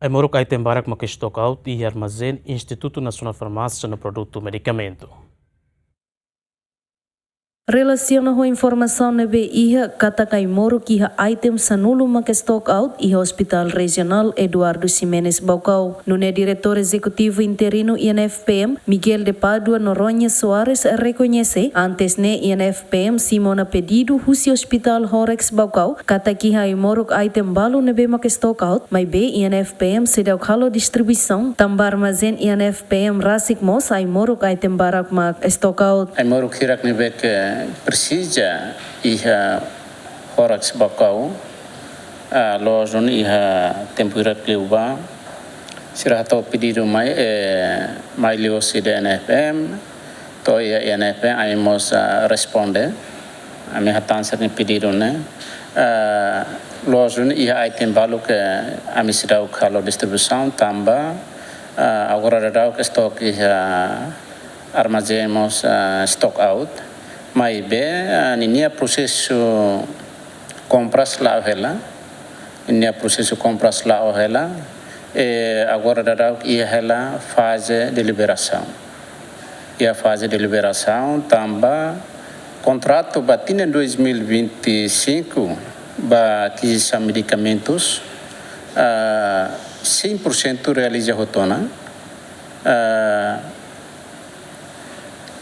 Aimoruk item barak make Stok Out e armazen Institutu Nasional Farmasia no Produtu Medikamentu. Relaciona com informação na BIA, kata Aimoruk iha item sanulu make Stok Out iha Hospital Regional Eduardo Ximenes Baucau. Nune diretor executivo interino INFPM, Miguel de Padua Noronha Soares reconhece antes ne INFPM Simona pedido husi Hospital Horex Baucau, kata kiha Aimoruk item balu nebe make Stok Out, mai be INFPM sedau kalo distribuição, tamba armazen INFPM rasik mos Aimoruk item barak mak Stok Out. Aimoruk hirak nebe ke precisa iha horax bakau lojun iha tempura kliuba sirato pedido mai liosi de NFM to ia NFM aimos responde a minha tança ni pedido né lojun iha item balu que a misirau kalo distribuição tamba agora rau que stock iha armazemos Stok Out mai be ninia processo compras lá ela ninia processo compras lá ela e agora dará ia ela fase de liberação e a fase de liberação tamba contrato batina em 2025 ba aquisição medicamentos 100% realiza rotona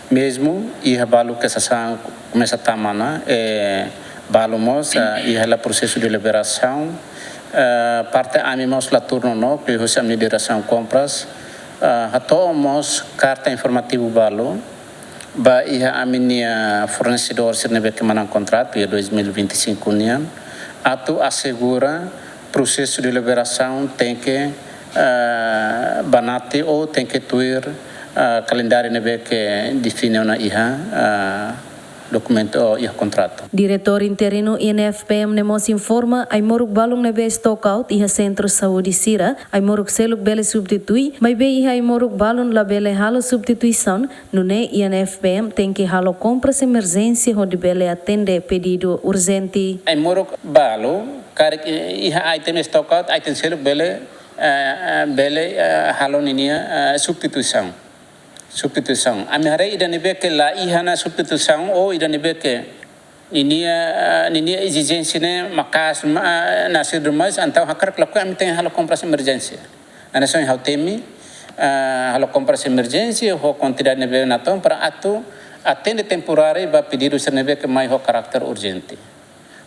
mesmo ia balu que essa começa a tamana balumos ia ela processo de liberação parte animos lá turno no que hoje a liberação compras atomos carta informativo balu ba ia a minha fornecedor se nebe que manan contrato ia 2025 nian atu assegura processo de liberação tem que banate ou tem que tuir calendário nebe que define na iha documento ou iha contrato. Diretor interino INFPM nemos informa Aimoruk balung nebe Stok Out iha Centro Saúde Sira, Aimoruk seluk bele substitui, mai be iha Aimoruk balung la bele halo substituição, nune INFPM tem que halo compras emergência onde bele atende pedido urgente. Aimoruk balu karik iha item Stok Out item seluk bele halo ninia substituição. A minha rei ida nebe que lá ihana substituição ou ida nebe que ninia exigência né makas nascer do mais então hakar claro que tem halo compras emergência ana só hal temi halo compras emergência ho quantidade nebe natom para atu atende temporário ba pedido ser nebe que mais ho caráter urgente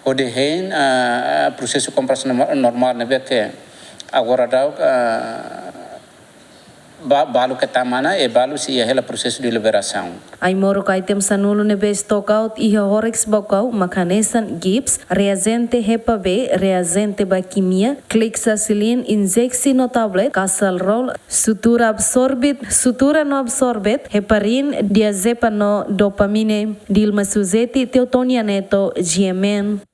o de hen processo compras normal nebe que agora dá balu que tamana e balu se ia ela processo de liberação. Aimoruk item sanulu nebe Stok Out iha Horex Baucau makanesan gips reagente hepa B reagente ba quimia clixacillin injeksi no tablet casal roll sutura no absorbit heparin diazepam no dopamine Dilma Suzeti Teotonia Neto GMN